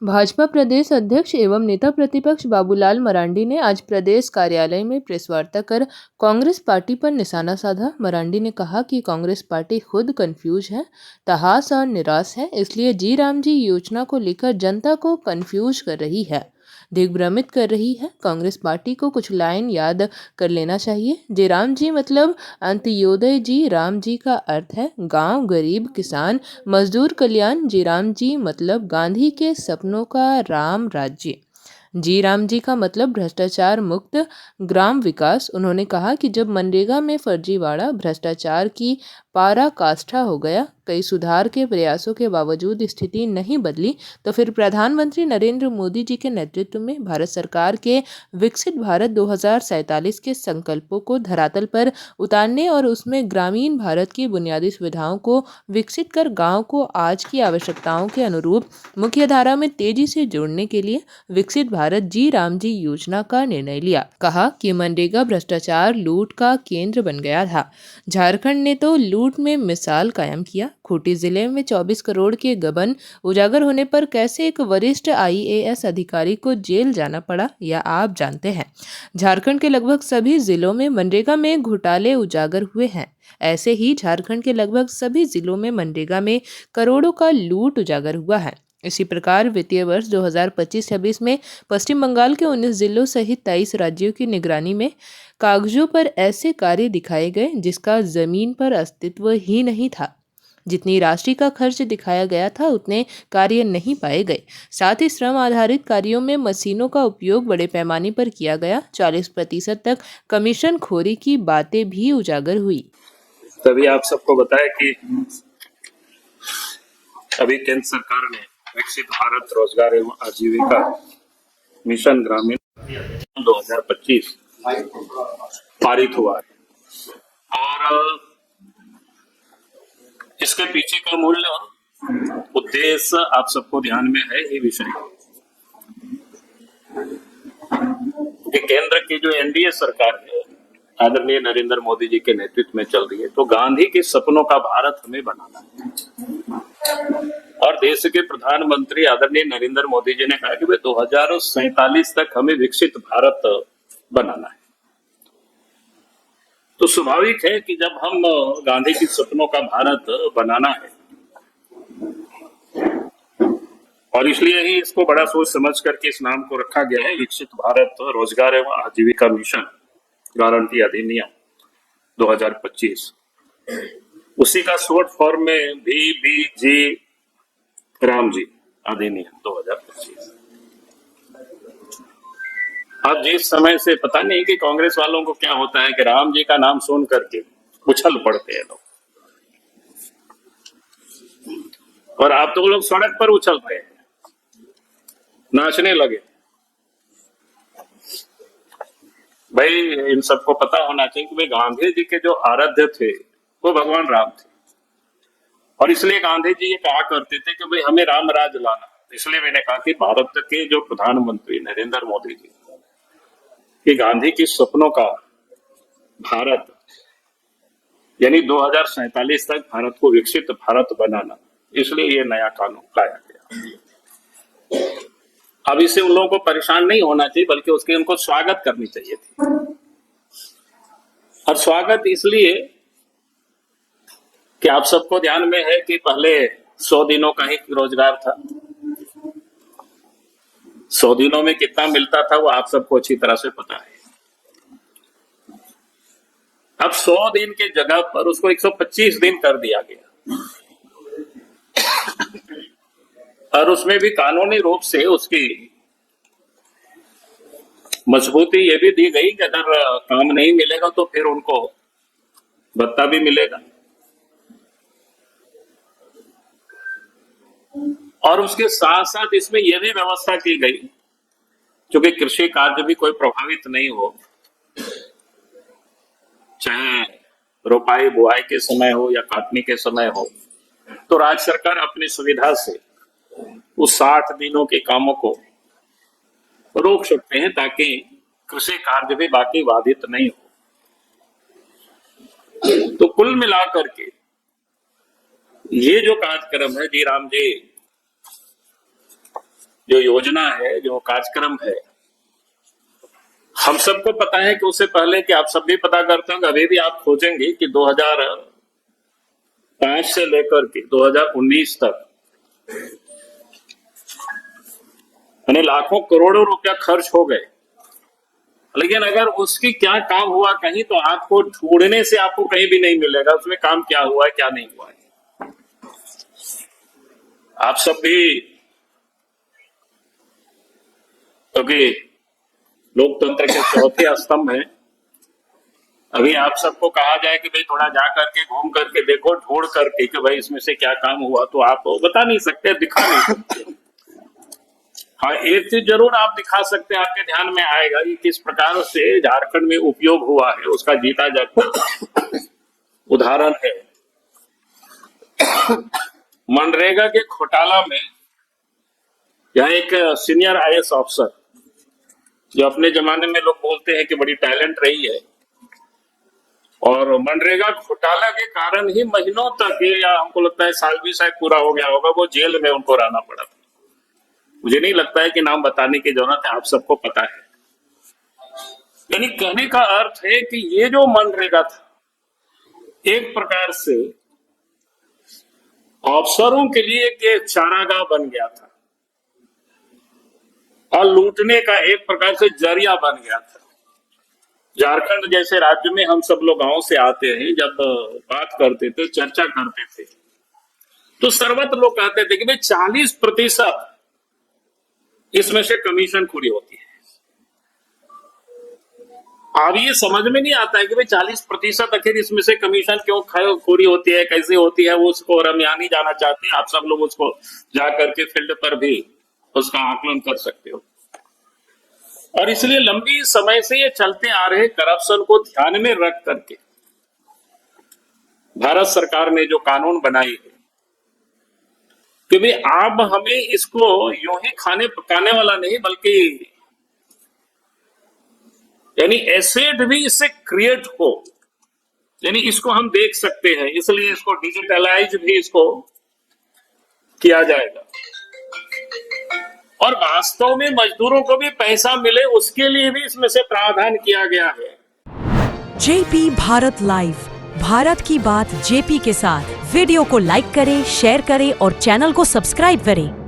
भाजपा प्रदेश अध्यक्ष एवं नेता प्रतिपक्ष बाबूलाल मरांडी ने आज प्रदेश कार्यालय में प्रेस वार्ता कर कांग्रेस पार्टी पर निशाना साधा। मरांडी ने कहा कि कांग्रेस पार्टी खुद कंफ्यूज है, तहस और निराश है, इसलिए जी राम जी योजना को लेकर जनता को कंफ्यूज कर रही है, दिग्भ्रमित कर रही है। कांग्रेस पार्टी को कुछ लाइन याद कर लेना चाहिए। जय राम जी मतलब अंत्योदय, जी राम जी का अर्थ है गांव, गरीब, किसान, मजदूर कल्याण। जय राम जी मतलब गांधी के सपनों का राम राज्य। जी राम जी का मतलब भ्रष्टाचार मुक्त ग्राम विकास। उन्होंने कहा कि जब मनरेगा में फर्जीवाड़ा, भ्रष्टाचार की पराकाष्ठा हो गया, कई सुधार के प्रयासों के बावजूद स्थिति नहीं बदली, तो फिर प्रधानमंत्री नरेंद्र मोदी जी के नेतृत्व में भारत सरकार के विकसित भारत 2047 के संकल्पों को धरातल पर उतारने और उसमें ग्रामीण भारत की बुनियादी सुविधाओं को विकसित कर गांव को आज की आवश्यकताओं के अनुरूप मुख्य धारा में तेजी से जोड़ने के लिए विकसित भारत जी राम जी योजना का निर्णय लिया। कहा कि मनरेगा भ्रष्टाचार, लूट का केंद्र बन गया था। झारखंड ने तो लूट में मिसाल कायम किया। खूंटी जिले में 24 करोड़ के गबन उजागर होने पर कैसे एक वरिष्ठ IAS अधिकारी को जेल जाना पड़ा, यह आप जानते हैं। झारखंड के लगभग सभी जिलों में मनरेगा में घोटाले उजागर हुए हैं। ऐसे ही झारखंड के लगभग सभी जिलों में मनरेगा में करोड़ों का लूट उजागर हुआ है। इसी प्रकार वित्तीय वर्ष 2025-26 में पश्चिम बंगाल के 19 जिलों सहित 23 राज्यों की निगरानी में कागजों पर ऐसे कार्य दिखाए गए जिसका जमीन पर अस्तित्व ही नहीं था। जितनी राशि का खर्च दिखाया गया था उतने कार्य नहीं पाए गए। साथ ही श्रम आधारित कार्यों में मशीनों का उपयोग बड़े पैमाने पर किया गया। 40% तक कमीशन खोरी की बातें भी उजागर हुई। तभी आप सबको बताया कि अभी केंद्र सरकार ने विकसित भारत रोजगार एवं आजीविका मिशन ग्रामीण 2025 पारित हुआ है और इसके पीछे का मूल उद्देश्य आप सबको ध्यान में है ये विषय कि केंद्र की जो NDA सरकार है आदरणीय नरेंद्र मोदी जी के नेतृत्व में चल रही है, तो गांधी के सपनों का भारत हमें बनाना है। और देश के प्रधानमंत्री आदरणीय नरेंद्र मोदी जी ने कहा कि भाई 2047 तक हमें विकसित भारत बनाना है। तो स्वाभाविक है कि जब हम गांधी के सपनों का भारत बनाना है और इसलिए ही इसको बड़ा सोच समझ करके इस नाम को रखा गया है विकसित भारत रोजगार एवं आजीविका मिशन गारंटी अधिनियम 2025। उसी का शॉर्ट फॉर्म में VBG राम जी अधिनियम 2025। अब जिस समय से पता नहीं कि कांग्रेस वालों को क्या होता है कि राम जी का नाम सुन करके उछल पड़ते हैं लोग, और आप तो लोग सड़क पर उछल रहे हैं, नाचने लगे। भाई इन सबको पता होना चाहिए कि भाई गांधी जी के जो आराध्य थे वो भगवान राम थे, और इसलिए गांधी जी ये कहा करते थे कि भाई हमें राम राज लाना। इसलिए मैंने कहा कि भारत के जो प्रधानमंत्री नरेंद्र मोदी जी कि गांधी के सपनों का भारत यानी 2047 तक भारत को विकसित भारत बनाना, इसलिए ये नया कानून लाया गया। अब इससे उन लोगों को परेशान नहीं होना चाहिए, बल्कि उसके उनको स्वागत करनी चाहिए थी। और स्वागत इसलिए कि आप सबको ध्यान में है कि पहले 100 दिनों का ही रोजगार था। 100 दिनों में कितना मिलता था वो आप सबको अच्छी तरह से पता है। अब 100 दिन के जगह पर उसको 125 दिन कर दिया गया, और उसमें भी कानूनी रूप से उसकी मजबूती ये भी दी गई कि अगर काम नहीं मिलेगा तो फिर उनको भत्ता भी मिलेगा। और उसके साथ साथ इसमें यह भी व्यवस्था की गई क्योंकि कृषि कार्य भी कोई प्रभावित नहीं हो, चाहे रोपाई बुआई के समय हो या काटने के समय हो, तो राज्य सरकार अपनी सुविधा से उस 60 दिनों के कामों को रोक सकते हैं ताकि कृषि कार्य भी बाकी बाधित नहीं हो। तो कुल मिलाकर के ये जो कार्यक्रम है जी राम जी जो योजना है, जो कार्यक्रम है, हम सबको पता है कि उससे पहले कि आप सब भी पता करते होंगे, अभी भी आप खोजेंगे कि 2005 से लेकर के 2019 तक यानी लाखों करोड़ों रुपया खर्च हो गए, लेकिन अगर उसकी क्या काम हुआ कहीं, तो आपको ढूंढने से आपको कहीं भी नहीं मिलेगा उसमें काम क्या हुआ है क्या नहीं हुआ है। आप सब भी, क्योंकि लोकतंत्र के चौथे स्तंभ है, अभी आप सबको कहा जाए कि भाई थोड़ा जा करके घूम करके देखो, ढूंढ करके कि भाई इसमें से क्या काम हुआ, तो आप बता नहीं सकते, दिखा नहीं सकते। हाँ, एक चीज जरूर आप दिखा सकते हैं, आपके ध्यान में आएगा कि किस प्रकार से झारखंड में उपयोग हुआ है, उसका जीता जागता उदाहरण है। मनरेगा के घोटाला में यहाँ एक सीनियर आईएएस अफसर, जो अपने जमाने में लोग बोलते हैं कि बड़ी टैलेंट रही है, और मनरेगा घोटाला के कारण ही महीनों तक, या हमको लगता है साल भी शायद पूरा हो गया होगा, वो जेल में उनको रहना पड़ा था। मुझे नहीं लगता है कि नाम बताने की जरूरत है, आप सबको पता है। यानी कहने का अर्थ है कि ये जो मनरेगा था, एक प्रकार से अफसरों के लिए एक चारागाह बन गया था और लूटने का एक प्रकार से जरिया बन गया था। झारखंड जैसे राज्य में हम सब लोग गांव से आते हैं, जब बात करते थे, चर्चा करते थे, तो सर्वत्र लोग कहते थे कि भाई 40% इसमें से कमीशन खोरी होती है। अब ये समझ में नहीं आता है कि भाई 40% आखिर इसमें से कमीशन क्यों खोरी होती है, कैसे होती है, वो उसको और हम यहाँ नहीं जाना चाहते। आप सब लोग उसको जाकर के फील्ड पर भी उसका आकलन कर सकते हो। और इसलिए लंबी समय से ये चलते आ रहे करप्शन को ध्यान में रख करके भारत सरकार ने जो कानून बनाई है कि भाई आप हमें इसको यूं ही खाने पकाने वाला नहीं, बल्कि यानी एसेट भी इससे क्रिएट हो, यानी इसको हम देख सकते हैं, इसलिए इसको डिजिटलाइज भी इसको किया जाएगा। और वास्तव में मजदूरों को भी पैसा मिले, उसके लिए भी इसमें से प्रावधान किया गया है। जेपी भारत लाइव, भारत की बात जेपी के साथ। वीडियो को लाइक करें, शेयर करें और चैनल को सब्सक्राइब करें।